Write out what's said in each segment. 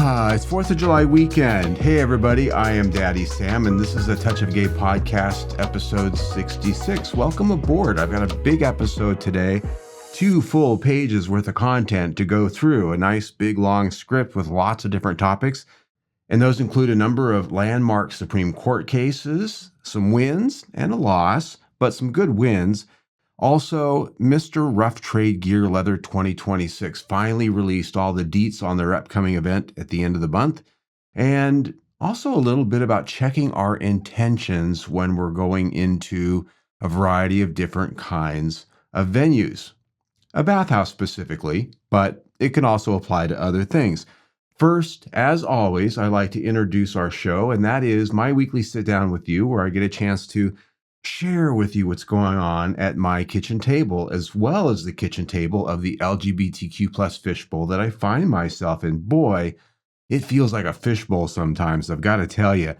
It's 4th of July weekend. Hey, everybody, I am Daddy Sam, and this is a Touch of Gay podcast, episode 66. Welcome aboard. I've got a big episode today, 2 full pages worth of content to go through, a nice big long script with lots of different topics. And those include a number of landmark Supreme Court cases, some wins and a loss, but some good wins. Also, Mr. Rough Trade Gear Leather 2026 finally released all the deets on their upcoming event at the end of the month. And also a little bit about checking our intentions when we're going into a variety of different kinds of venues. A bathhouse specifically, but it can also apply to other things. First, as always, I like to introduce our show, and that is my weekly sit down with you where I get a chance to share with you what's going on at my kitchen table, as well as the kitchen table of the LGBTQ plus fishbowl that I find myself in. Boy, it feels like a fishbowl sometimes, I've got to tell you.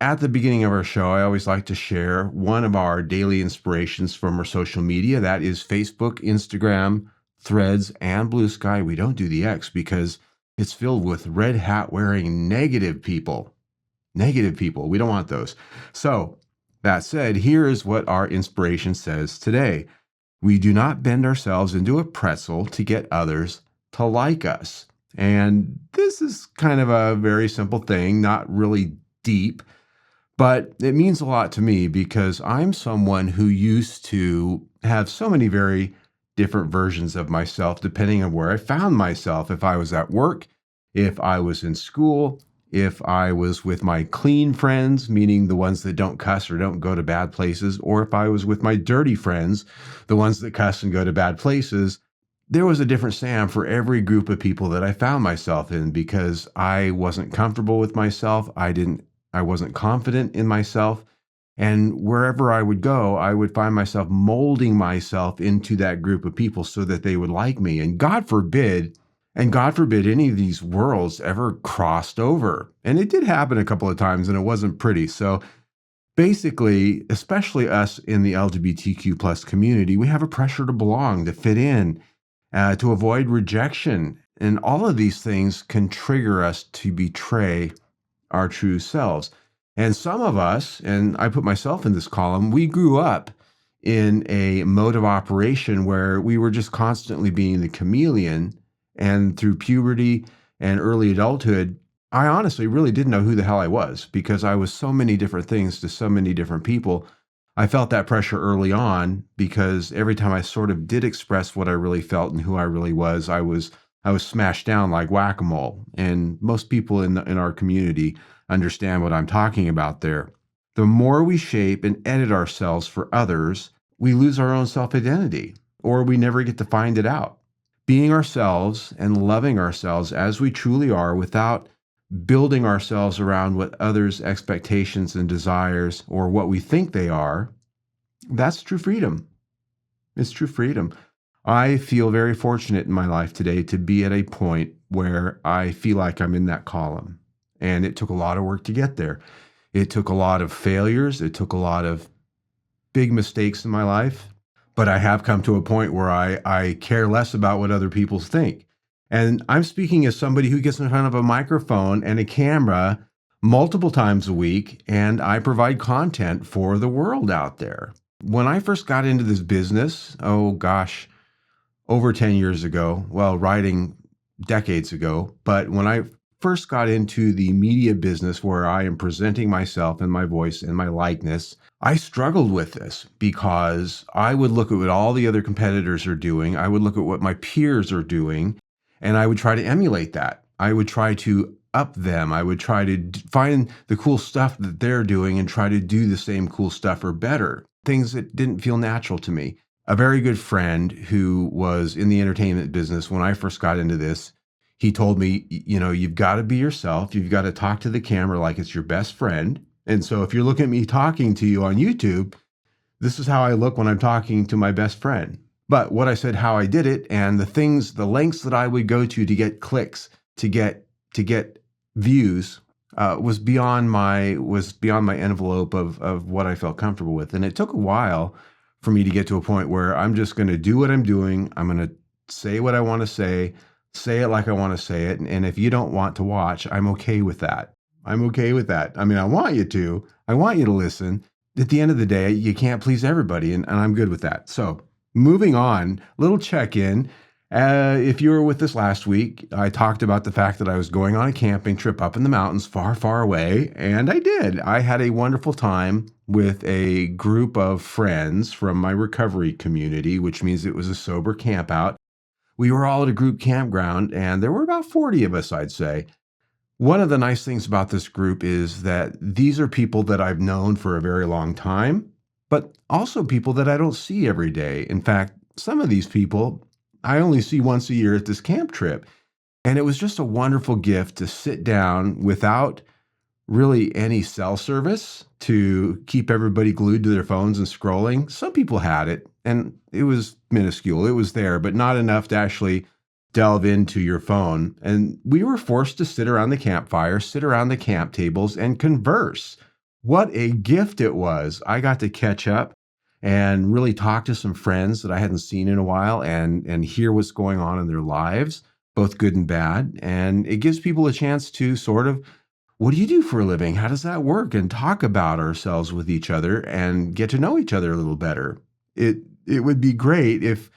At the beginning of our show, I always like to share one of our daily inspirations from our social media. That is Facebook, Instagram, Threads, and Blue Sky. We don't do the X because it's filled with red hat wearing negative people. Negative people. We don't want those. So, that said, here is what our inspiration says today. We do not bend ourselves into a pretzel to get others to like us. And this is kind of a very simple thing, not really deep, but it means a lot to me because I'm someone who used to have so many very different versions of myself depending on where I found myself. If I was at work, if I was in school, if I was with my clean friends, meaning the ones that don't cuss or don't go to bad places, or if I was with my dirty friends, the ones that cuss and go to bad places, there was a different Sam for every group of people that I found myself in because I wasn't comfortable with myself. I wasn't confident in myself. And wherever I would go, I would find myself molding myself into that group of people so that they would like me. And God forbid any of these worlds ever crossed over. And it did happen a couple of times and it wasn't pretty. So basically, especially us in the LGBTQ plus community, we have a pressure to belong, to fit in, to avoid rejection. And all of these things can trigger us to betray our true selves. And some of us, and I put myself in this column, we grew up in a mode of operation where we were just constantly being the chameleon. And through puberty and early adulthood, I honestly really didn't know who the hell I was because I was so many different things to so many different people. I felt that pressure early on because every time I sort of did express what I really felt and who I really was, I was smashed down like whack-a-mole. And most people in our community understand what I'm talking about there. The more we shape and edit ourselves for others, we lose our own self-identity, or we never get to find it out. Being ourselves and loving ourselves as we truly are without building ourselves around what others' expectations and desires or what we think they are, that's true freedom. It's true freedom. I feel very fortunate in my life today to be at a point where I feel like I'm in that column. And it took a lot of work to get there. It took a lot of failures. It took a lot of big mistakes in my life. But I have come to a point where I care less about what other people think. And I'm speaking as somebody who gets in front of a microphone and a camera multiple times a week, and I provide content for the world out there. When I first got into this business, over 10 years ago, well, writing decades ago, but when I first got into the media business where I am presenting myself and my voice and my likeness, I struggled with this because I would look at what all the other competitors are doing. I would look at what my peers are doing, and I would try to emulate that. I would try to up them. I would try to find the cool stuff that they're doing and try to do the same cool stuff or better, things that didn't feel natural to me. A very good friend who was in the entertainment business when I first got into this, he told me, you've got to be yourself. You've got to talk to the camera like it's your best friend. And so if you're looking at me talking to you on YouTube, this is how I look when I'm talking to my best friend. But what I said, how I did it, and the lengths that I would go to get clicks, to get views, was beyond my envelope of what I felt comfortable with. And it took a while for me to get to a point where I'm just going to do what I'm doing. I'm going to say what I want to say, say it like I want to say it. And if you don't want to watch, I'm okay with that. I'm okay with that. I mean, I want you to. I want you to listen. At the end of the day, you can't please everybody, and I'm good with that. So, moving on, little check in. If you were with us last week, I talked about the fact that I was going on a camping trip up in the mountains far, far away, and I did. I had a wonderful time with a group of friends from my recovery community, which means it was a sober camp out. We were all at a group campground, and there were about 40 of us, I'd say. One of the nice things about this group is that these are people that I've known for a very long time, but also people that I don't see every day. In fact, some of these people I only see once a year at this camp trip. And it was just a wonderful gift to sit down without really any cell service to keep everybody glued to their phones and scrolling. Some people had it, and it was minuscule. It was there, but not enough to actually delve into your phone. And we were forced to sit around the campfire, sit around the camp tables, and converse. What a gift it was. I got to catch up and really talk to some friends that I hadn't seen in a while and hear what's going on in their lives, both good and bad. And it gives people a chance to sort of, what do you do for a living? How does that work? And talk about ourselves with each other and get to know each other a little better. It would be great if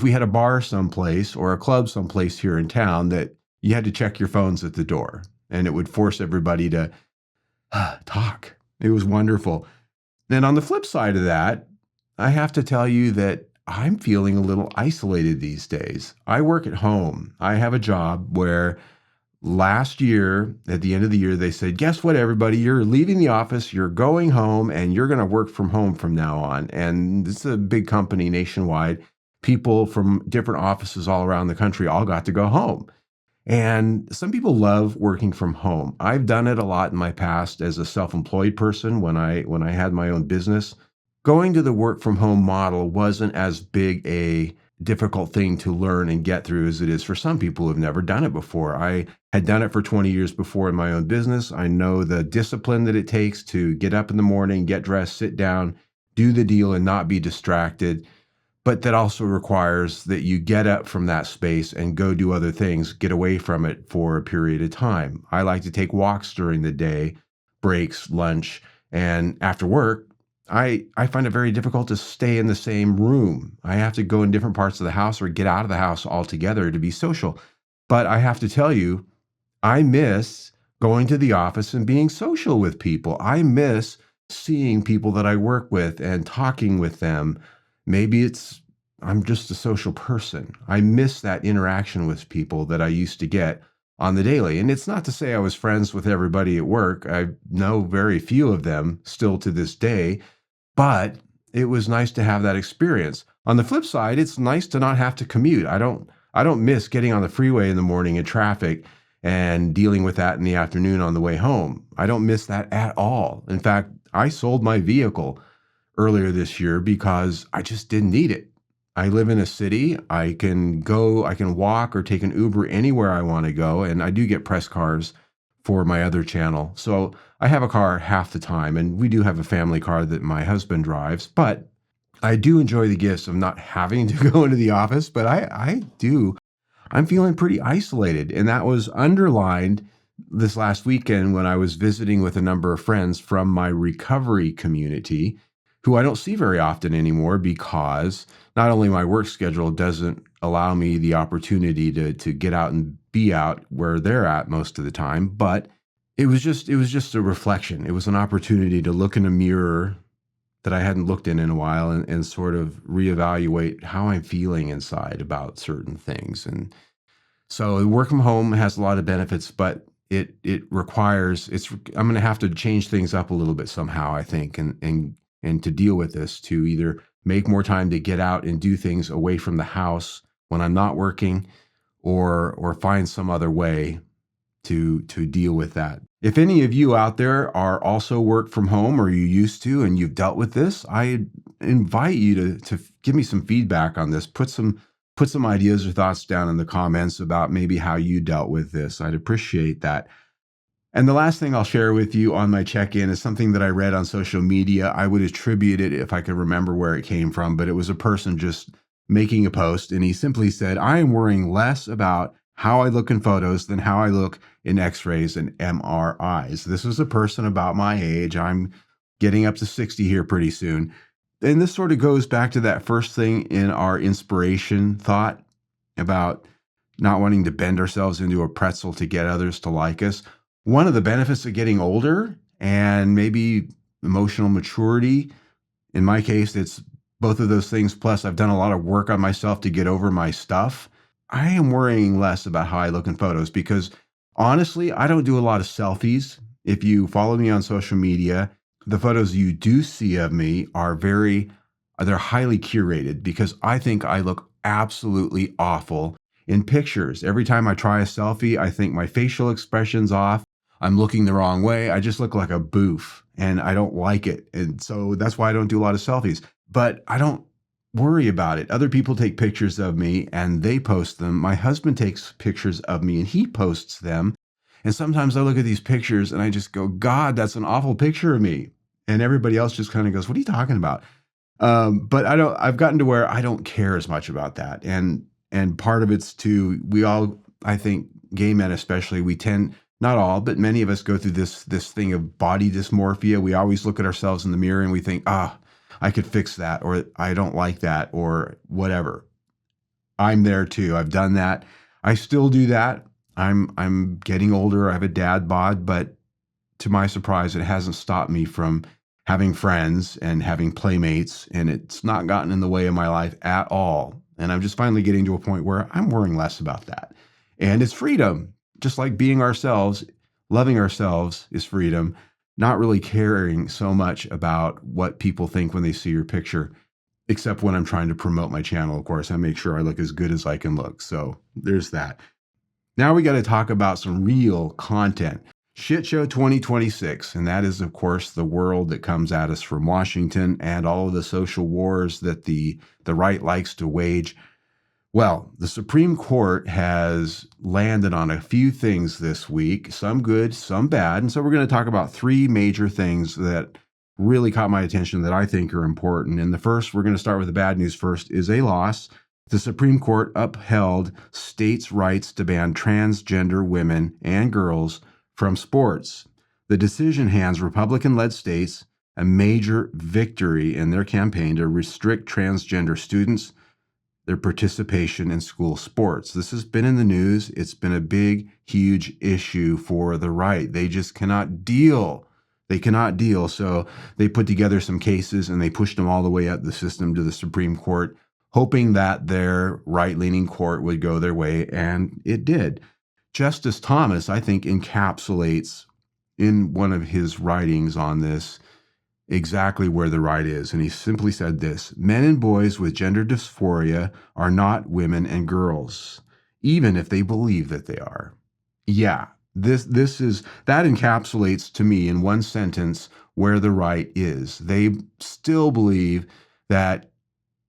we had a bar someplace or a club someplace here in town that you had to check your phones at the door, and it would force everybody to talk. It was wonderful. Then on the flip side of that, I have to tell you that I'm feeling a little isolated these days. I work at home. I have a job where last year, at the end of the year, they said, guess what, everybody, you're leaving the office, you're going home, and you're going to work from home from now on. And this is a big company nationwide. People from different offices all around the country all got to go home. And some people love working from home. I've done it a lot in my past as a self-employed person when I had my own business. Going to the work from home model wasn't as big a difficult thing to learn and get through as it is for some people who have never done it before. I had done it for 20 years before in my own business. I know the discipline that it takes to get up in the morning, get dressed, sit down, do the deal, and not be distracted. But that also requires that you get up from that space and go do other things, get away from it for a period of time. I like to take walks during the day, breaks, lunch, and after work, I find it very difficult to stay in the same room. I have to go in different parts of the house or get out of the house altogether to be social. But I have to tell you, I miss going to the office and being social with people. I miss seeing people that I work with and talking with them. Maybe I'm just a social person. I miss that interaction with people that I used to get on the daily. And it's not to say I was friends with everybody at work. I know very few of them still to this day, but it was nice to have that experience. On the flip side, it's nice to not have to commute. I don't miss getting on the freeway in the morning in traffic and dealing with that in the afternoon on the way home. I don't miss that at all. In fact, I sold my vehicle earlier this year because I just didn't need it. I live in a city. I can walk or take an Uber anywhere I want to go. And I do get press cars for my other channel. So I have a car half the time, and we do have a family car that my husband drives, but I do enjoy the gifts of not having to go into the office, but I'm feeling pretty isolated. And that was underlined this last weekend when I was visiting with a number of friends from my recovery community who I don't see very often anymore because not only my work schedule doesn't allow me the opportunity to get out and be out where they're at most of the time, but it was just a reflection. It was an opportunity to look in a mirror that I hadn't looked in a while and sort of reevaluate how I'm feeling inside about certain things. And so work from home has a lot of benefits, but it requires I'm going to have to change things up a little bit somehow, I think, and to deal with this, to either make more time to get out and do things away from the house when I'm not working, or find some other way to deal with that. If any of you out there are also work from home, or you used to and you've dealt with this, I invite you to give me some feedback on this. Put some ideas or thoughts down in the comments about maybe how you dealt with this. I'd appreciate that. And the last thing I'll share with you on my check-in is something that I read on social media. I would attribute it if I could remember where it came from, but it was a person just making a post, and he simply said, I am worrying less about how I look in photos than how I look in x-rays and MRIs. This is a person about my age. I'm getting up to 60 here pretty soon. And this sort of goes back to that first thing in our inspiration thought about not wanting to bend ourselves into a pretzel to get others to like us. One of the benefits of getting older and maybe emotional maturity, in my case, it's both of those things. Plus, I've done a lot of work on myself to get over my stuff. I am worrying less about how I look in photos because honestly, I don't do a lot of selfies. If you follow me on social media, the photos you do see of me they're highly curated because I think I look absolutely awful in pictures. Every time I try a selfie, I think my facial expression's off. I'm looking the wrong way. I just look like a boof and I don't like it. And so that's why I don't do a lot of selfies. But I don't worry about it. Other people take pictures of me and they post them. My husband takes pictures of me and he posts them. And sometimes I look at these pictures and I just go, God, that's an awful picture of me. And everybody else just kind of goes, what are you talking about? But I've gotten to where I don't care as much about that. And part of it's we all, I think gay men especially, we tend, not all, but many of us go through this thing of body dysmorphia. We always look at ourselves in the mirror and we think, I could fix that, or I don't like that, or whatever. I'm there too. I've done that. I still do that. I'm getting older. I have a dad bod, but to my surprise, it hasn't stopped me from having friends and having playmates, and it's not gotten in the way of my life at all. And I'm just finally getting to a point where I'm worrying less about that. And it's freedom, just like being ourselves, loving ourselves is freedom, not really caring so much about what people think when they see your picture, except when I'm trying to promote my channel, of course. I make sure I look as good as I can look. So there's that. Now we got to talk about some real content. Shit Show 2026, and that is, of course, the world that comes at us from Washington and all of the social wars that the right likes to wage. Well, the Supreme Court has landed on a few things this week, some good, some bad. And so we're going to talk about three major things that really caught my attention that I think are important. And the first, we're going to start with the bad news first, is a loss. The Supreme Court upheld states' rights to ban transgender women and girls from sports. The decision hands Republican-led states a major victory in their campaign to restrict transgender students, their participation in school sports. This has been in the news. It's been a big, huge issue for the right. They just cannot deal. They cannot deal. So they put together some cases and they pushed them all the way up the system to the Supreme Court, hoping that their right-leaning court would go their way, and it did. Justice Thomas, I think, encapsulates in one of his writings on this exactly where the right is. And he simply said this: men and boys with gender dysphoria are not women and girls, even if they believe that they are. Yeah, that encapsulates to me in one sentence where the right is. They still believe that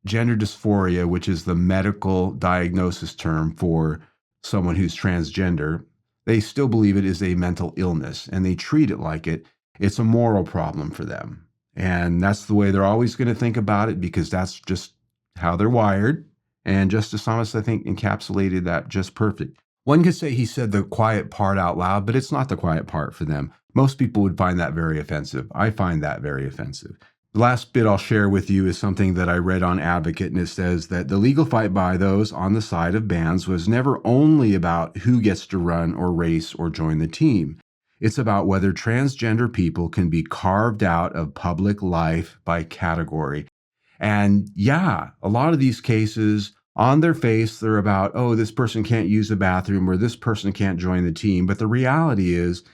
gender dysphoria, which is the medical diagnosis term for someone who's transgender, they still believe it is a mental illness and they treat it like it. It's a moral problem for them. And that's the way they're always going to think about it because that's just how they're wired. And Justice Thomas, I think, encapsulated that just perfect. One could say he said the quiet part out loud, but it's not the quiet part for them. Most people would find that very offensive. I find that very offensive. The last bit I'll share with you is something that I read on Advocate, and it says that the legal fight by those on the side of bans was never only about who gets to run or race or join the team. It's about whether transgender people can be carved out of public life by category. And yeah, a lot of these cases, on their face, they're about, oh, this person can't use a bathroom or this person can't join the team. But the reality is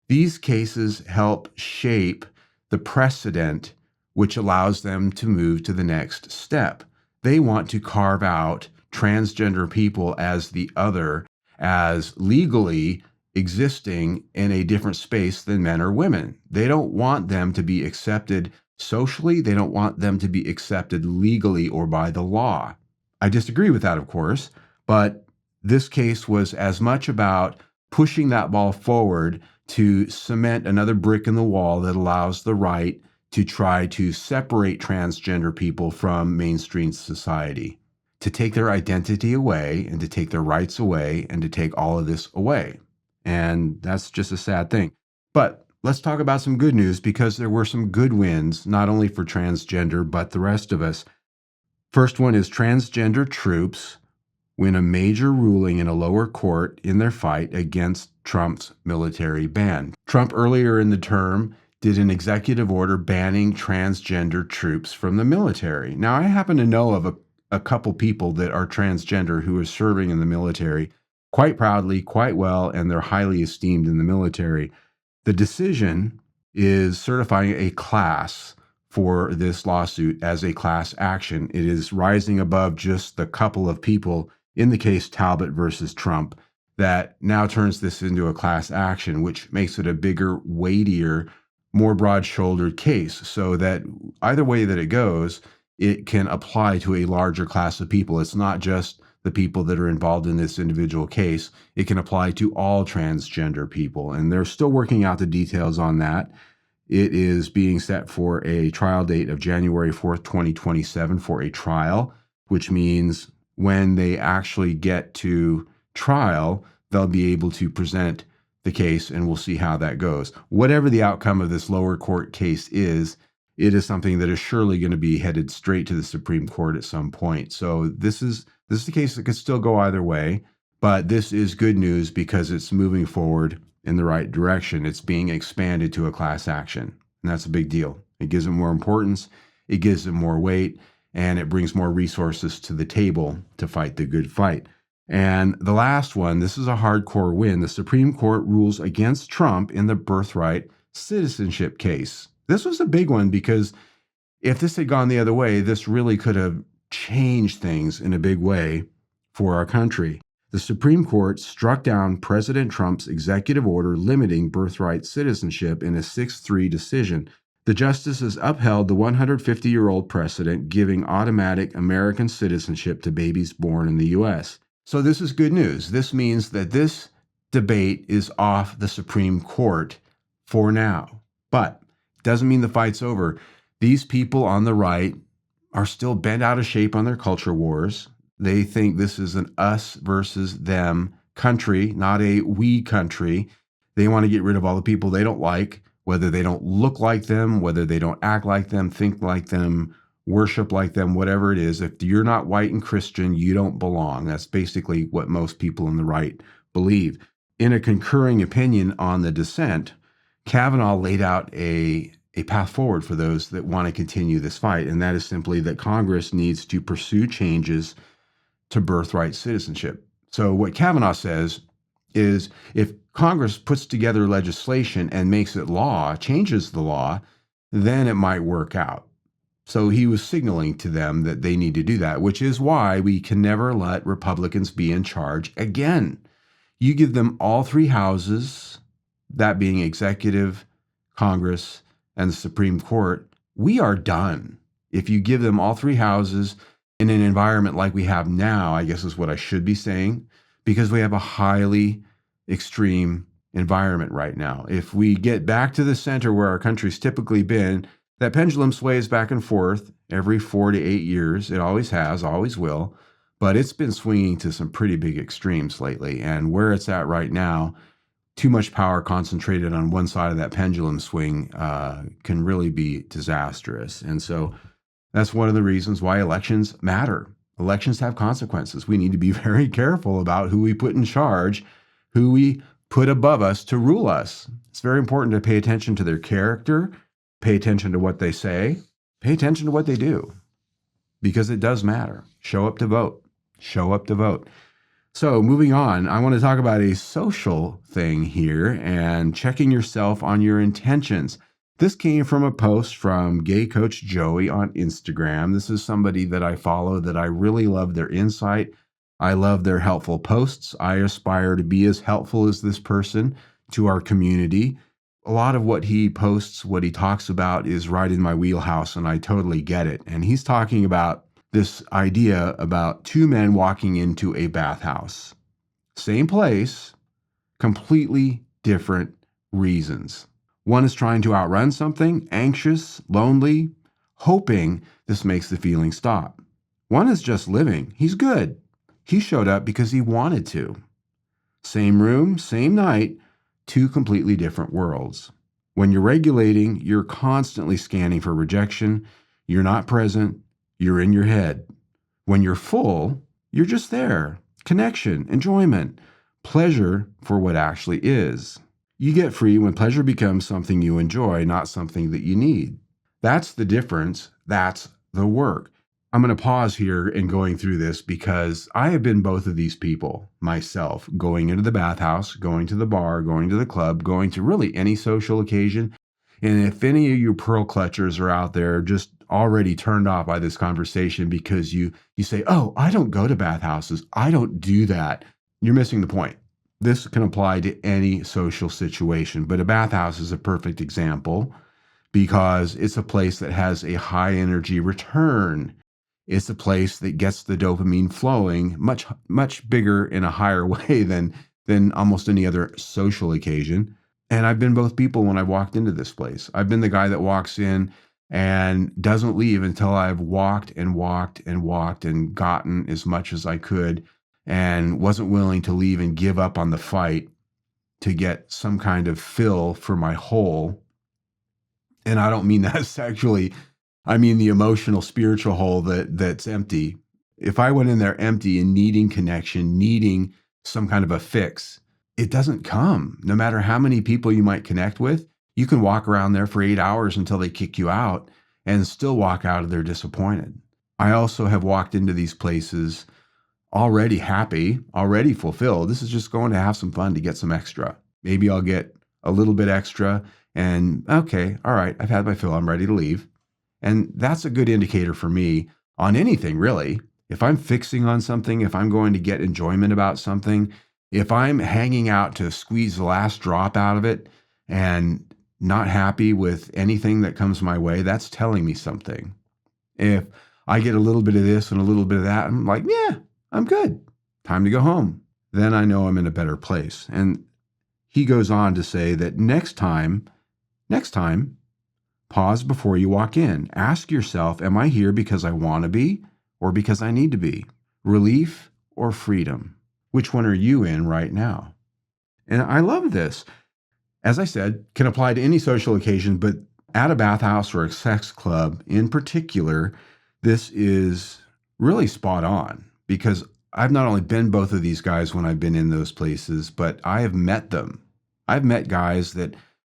these cases help shape the precedent which allows them to move to the next step. They want to carve out transgender people as the other, as legally existing in a different space than men or women. They don't want them to be accepted socially. They don't want them to be accepted legally or by the law. I disagree with that, of course, but this case was as much about pushing that ball forward to cement another brick in the wall that allows the right to try to separate transgender people from mainstream society. to take their identity away and to take their rights away and to take all of this away. And that's just a sad thing. But let's talk about some good news, because there were some good wins, not only for transgender, but the rest of us. First one is transgender troops win a major ruling in a lower court in their fight against Trump's military ban. Trump earlier in the term did an executive order banning transgender troops from the military. Now, I happen to know of a couple people that are transgender who are serving in the military quite proudly, quite well, and they're highly esteemed in the military. The decision is certifying a class for this lawsuit as a class action. It is rising above just the couple of people in the case Talbot versus Trump that now turns this into a class action, which makes it a bigger, weightier, more broad-shouldered case, so that either way that it goes, it can apply to a larger class of people. It's not just the people that are involved in this individual case. It can apply to all transgender people, and they're still working out the details on that. It is being set for a trial date of January 4th, 2027 for a trial, which means when they actually get to trial, they'll be able to present the case, and we'll see how that goes. Whatever the outcome of this lower court case is, it is something that is surely going to be headed straight to the Supreme Court at some point. So this is a case that could still go either way, but this is good news because it's moving forward in the right direction. It's being expanded to a class action, and that's a big deal. It gives it more importance, it gives it more weight, and it brings more resources to the table to fight the good fight. And the last one, this is a hardcore win. The Supreme Court rules against Trump in the birthright citizenship case. This was a big one because if this had gone the other way, this really could have changed things in a big way for our country. The Supreme Court struck down President Trump's executive order limiting birthright citizenship in a 6-3 decision. The justices upheld the 150-year-old precedent, giving automatic American citizenship to babies born in the U.S. So this is good news. This means that this debate is off the Supreme Court for now. But it doesn't mean the fight's over. These people on the right are still bent out of shape on their culture wars. They think this is an us versus them country, not a we country. They want to get rid of all the people they don't like, whether they don't look like them, whether they don't act like them, think like them, worship like them, whatever it is. If you're not white and Christian, you don't belong. That's basically what most people on the right believe. In a concurring opinion on the dissent, Kavanaugh laid out a path forward for those that want to continue this fight, and that is simply that Congress needs to pursue changes to birthright citizenship. So what Kavanaugh says is if Congress puts together legislation and makes it law, changes the law, then it might work out. So he was signaling to them that they need to do that, which is why we can never let Republicans be in charge again. You give them all three houses, that being executive, Congress, and the Supreme Court, we are done. If you give them all three houses in an environment like we have now, I guess is what I should be saying, because we have a highly extreme environment right now. If we get back to the center where our country's typically been, that pendulum sways back and forth every 4 to 8 years. It always has, always will, but it's been swinging to some pretty big extremes lately. And where it's at right now, too much power concentrated on one side of that pendulum swing can really be disastrous. And so that's one of the reasons why elections matter. Elections have consequences. We need to be very careful about who we put in charge, who we put above us to rule us. It's very important to pay attention to their character, pay attention to what they say, pay attention to what they do, because it does matter. Show up to vote. Show up to vote. So moving on, I want to talk about a social thing here and checking yourself on your intentions. This came from a post from Gay Coach Joey on Instagram. This is somebody that I follow that I really love their insight. I love their helpful posts. I aspire to be as helpful as this person to our community. A lot of what he posts, what he talks about is right in my wheelhouse, and I totally get it. And he's talking about this idea about two men walking into a bathhouse. Same place, completely different reasons. One is trying to outrun something, anxious, lonely, hoping this makes the feeling stop. One is just living. He's good. He showed up because he wanted to. Same room, same night, two completely different worlds. When you're regulating, you're constantly scanning for rejection. You're not present. You're in your head. When you're full, you're just there. Connection, enjoyment, pleasure for what actually is. You get free when pleasure becomes something you enjoy, not something that you need. That's the difference. That's the work. I'm going to pause here in going through this because I have been both of these people myself, going into the bathhouse, going to the bar, going to the club, going to really any social occasion. And if any of you pearl clutchers are out there just already turned off by this conversation because you say, oh, I don't go to bathhouses, I don't do that, you're missing the point. This can apply to any social situation, but a bathhouse is a perfect example because it's a place that has a high energy return. It's a place that gets the dopamine flowing much, much bigger in a higher way than almost any other social occasion. And I've been both people when I walked into this place. I've been the guy that walks in and doesn't leave until I've walked and walked and walked and gotten as much as I could and wasn't willing to leave and give up on the fight to get some kind of fill for my hole. And I don't mean that sexually. I mean the emotional, spiritual hole that's empty. If I went in there empty and needing connection, needing some kind of a fix, it doesn't come. No matter how many people you might connect with, you can walk around there for 8 hours until they kick you out and still walk out of there disappointed. I also have walked into these places already happy, already fulfilled. This is just going to have some fun to get some extra. Maybe I'll get a little bit extra and okay, all right, I've had my fill, I'm ready to leave. And that's a good indicator for me on anything, really. If I'm fixing on something, if I'm going to get enjoyment about something, if I'm hanging out to squeeze the last drop out of it and not happy with anything that comes my way, that's telling me something. If I get a little bit of this and a little bit of that, I'm like, yeah, I'm good. Time to go home. Then I know I'm in a better place. And he goes on to say that next time, pause before you walk in. Ask yourself, am I here because I want to be or because I need to be? Relief or freedom? Which one are you in right now? And I love this. As I said, can apply to any social occasion, but at a bathhouse or a sex club in particular, this is really spot on because I've not only been both of these guys when I've been in those places, but I have met them. I've met guys that,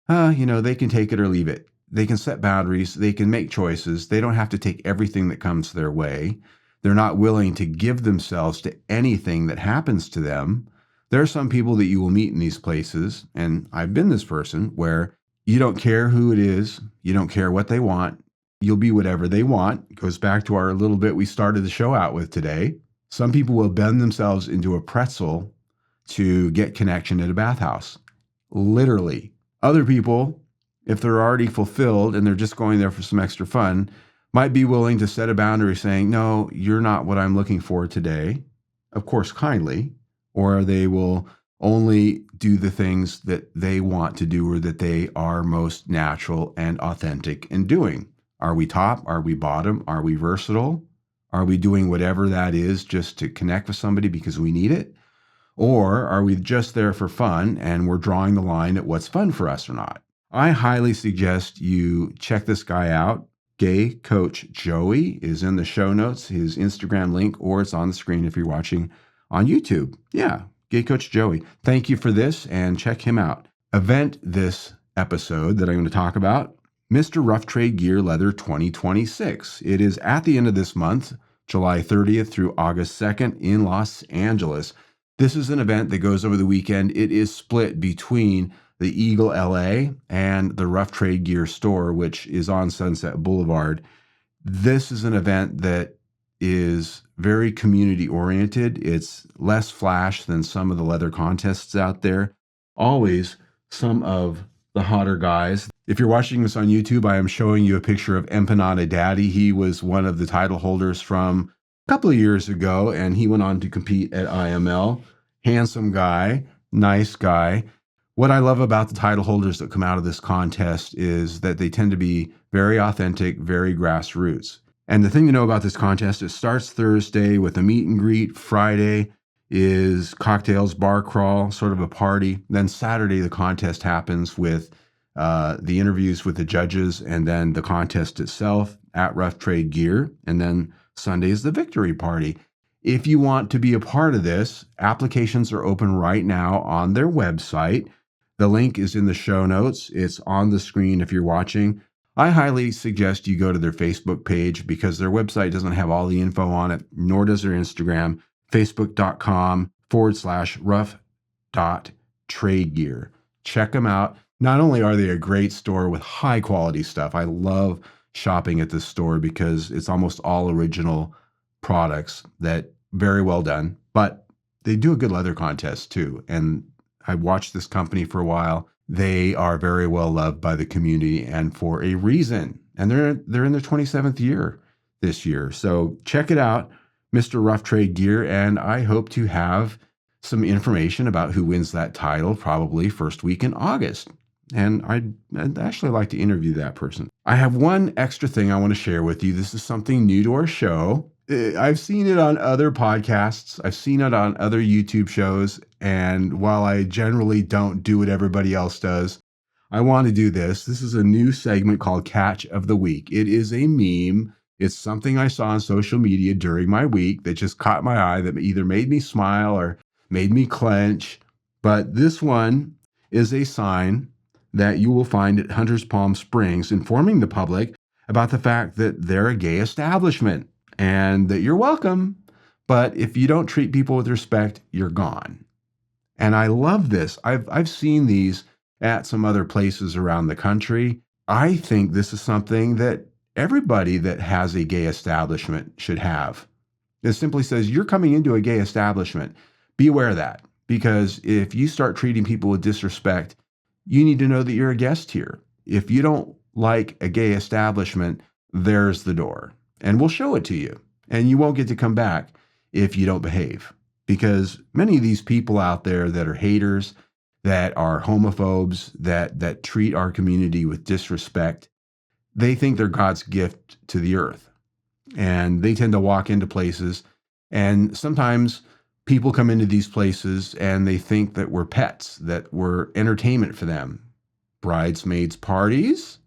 they can take it or leave it. They can set boundaries. They can make choices. They don't have to take everything that comes their way. They're not willing to give themselves to anything that happens to them. There are some people that you will meet in these places, and I've been this person, where you don't care who it is. You don't care what they want. You'll be whatever they want. It goes back to our little bit we started the show out with today. Some people will bend themselves into a pretzel to get connection at a bathhouse. Literally. Other people, if they're already fulfilled and they're just going there for some extra fun, might be willing to set a boundary saying, no, you're not what I'm looking for today. Of course, kindly. Or they will only do the things that they want to do or that they are most natural and authentic in doing. Are we top? Are we bottom? Are we versatile? Are we doing whatever that is just to connect with somebody because we need it? Or are we just there for fun and we're drawing the line at what's fun for us or not? I highly suggest you check this guy out. Gay Coach Joey is in the show notes, his Instagram link, or it's on the screen if you're watching on YouTube. Yeah, Gay Coach Joey. Thank you for this and check him out. Event this episode that I'm going to talk about, Mr. Rough Trade Gear Leather 2026. It is at the end of this month, July 30th through August 2nd in Los Angeles. This is an event that goes over the weekend. It is split between the Eagle LA and the Rough Trade Gear store, which is on Sunset Boulevard. This is an event that is very community oriented. It's less flash than some of the leather contests out there. Always some of the hotter guys. If you're watching this on YouTube, I am showing you a picture of Empanada Daddy. He was one of the title holders from a couple of years ago, and he went on to compete at IML. Handsome guy, nice guy. What I love about the title holders that come out of this contest is that they tend to be very authentic, very grassroots. And the thing to know about this contest, it starts Thursday with a meet and greet. Friday is cocktails, bar crawl, sort of a party. Then Saturday, the contest happens with the interviews with the judges and then the contest itself at Rough Trade Gear. And then Sunday is the victory party. If you want to be a part of this, applications are open right now on their website. The link is in the show notes. It's on the screen if you're watching. I highly suggest you go to their Facebook page because their website doesn't have all the info on it, nor does their Instagram, facebook.com/rough.tradegear. Check them out. Not only are they a great store with high quality stuff, I love shopping at this store because it's almost all original products that very well done, but they do a good leather contest too. And I watched this company for a while. They are very well loved by the community and for a reason. And they're in their 27th year this year. So check it out, Mr. Rough Trade Gear. And I hope to have some information about who wins that title probably first week in August. And I'd actually like to interview that person. I have one extra thing I want to share with you. This is something new to our show. I've seen it on other podcasts. I've seen it on other YouTube shows. And while I generally don't do what everybody else does, I want to do this. This is a new segment called Catch of the Week. It is a meme. It's something I saw on social media during my week that just caught my eye, that either made me smile or made me clench. But this one is a sign that you will find at Hunter's Palm Springs informing the public about the fact that they're a gay establishment and that you're welcome, but if you don't treat people with respect, you're gone. And I love this. I've seen these at some other places around the country. I think this is something that everybody that has a gay establishment should have. It simply says, you're coming into a gay establishment. Be aware of that, because if you start treating people with disrespect, you need to know that you're a guest here. If you don't like a gay establishment, there's the door. And we'll show it to you. And you won't get to come back if you don't behave. Because many of these people out there that are haters, that are homophobes, that treat our community with disrespect, they think they're God's gift to the earth. And they tend to walk into places, and sometimes people come into these places and they think that we're pets, that we're entertainment for them. Bridesmaids parties.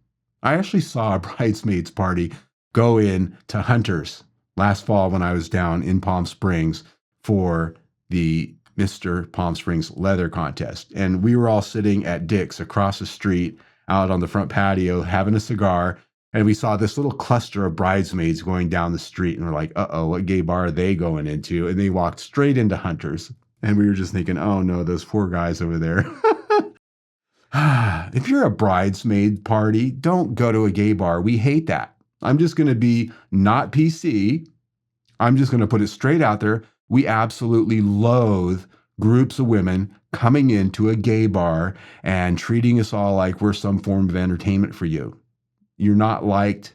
I actually saw a bridesmaids party go in to Hunter's last fall when I was down in Palm Springs for the Mr. Palm Springs leather contest. And we were all sitting at Dick's across the street out on the front patio having a cigar. And we saw this little cluster of bridesmaids going down the street, and we're like, uh-oh, what gay bar are they going into? And they walked straight into Hunter's. And we were just thinking, oh no, those poor guys over there. If you're a bridesmaid party, don't go to a gay bar. We hate that. I'm just going to be not PC. I'm just going to put it straight out there. We absolutely loathe groups of women coming into a gay bar and treating us all like we're some form of entertainment for you. You're not liked.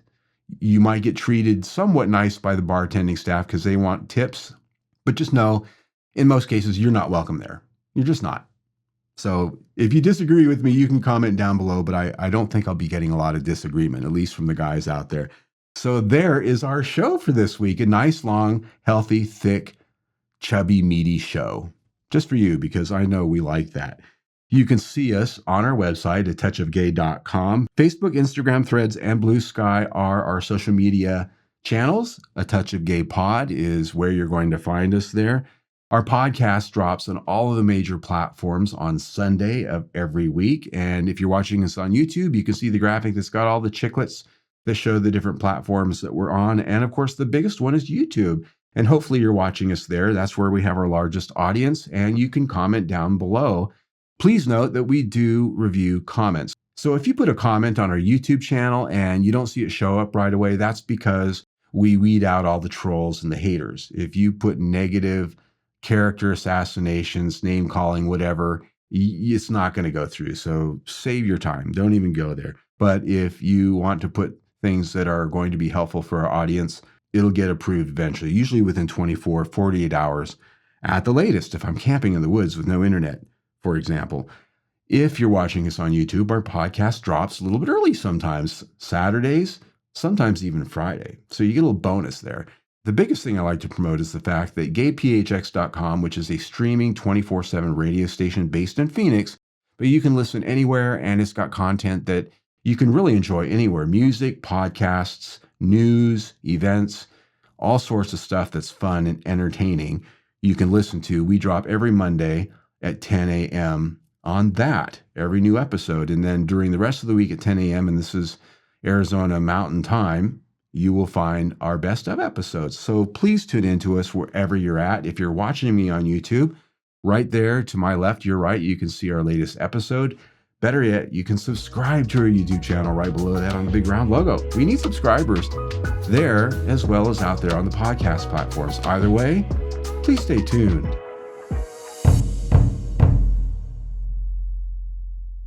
You might get treated somewhat nice by the bartending staff because they want tips, but just know, in most cases, you're not welcome there. You're just not. So if you disagree with me, you can comment down below, but I don't think I'll be getting a lot of disagreement, at least from the guys out there. So there is our show for this week. A nice, long, healthy, thick, chubby, meaty show. Just for you, because I know we like that. You can see us on our website at touchofgay.com. Facebook, Instagram, Threads, and Blue Sky are our social media channels. A Touch of Gay Pod is where you're going to find us there. Our podcast drops on all of the major platforms on Sunday of every week. And if you're watching us on YouTube, you can see the graphic that's got all the chiclets that show the different platforms that we're on. And of course, the biggest one is YouTube. And hopefully you're watching us there. That's where we have our largest audience. And you can comment down below. Please note that we do review comments. So if you put a comment on our YouTube channel and you don't see it show up right away, that's because we weed out all the trolls and the haters. If you put negative character assassinations, name calling, whatever, it's not going to go through. So save your time. Don't even go there. But if you want to put things that are going to be helpful for our audience, it'll get approved eventually, usually within 24, 48 hours at the latest, if I'm camping in the woods with no internet, for example. If you're watching us on YouTube, our podcast drops a little bit early sometimes. Saturdays, sometimes even Friday. So you get a little bonus there. The biggest thing I like to promote is the fact that gayphx.com, which is a streaming 24/7 radio station based in Phoenix, but you can listen anywhere, and it's got content that you can really enjoy anywhere: music, podcasts, news, events, all sorts of stuff that's fun and entertaining you can listen to. We drop every Monday at 10 a.m. on that, every new episode. And then during the rest of the week at 10 a.m., and this is Arizona Mountain Time, you will find our best of episodes. So please tune in to us wherever you're at. If you're watching me on YouTube, right there to my left, your right, you can see our latest episode. Better yet, you can subscribe to our YouTube channel right below that on the big round logo. We need subscribers there as well as out there on the podcast platforms. Either way, please stay tuned.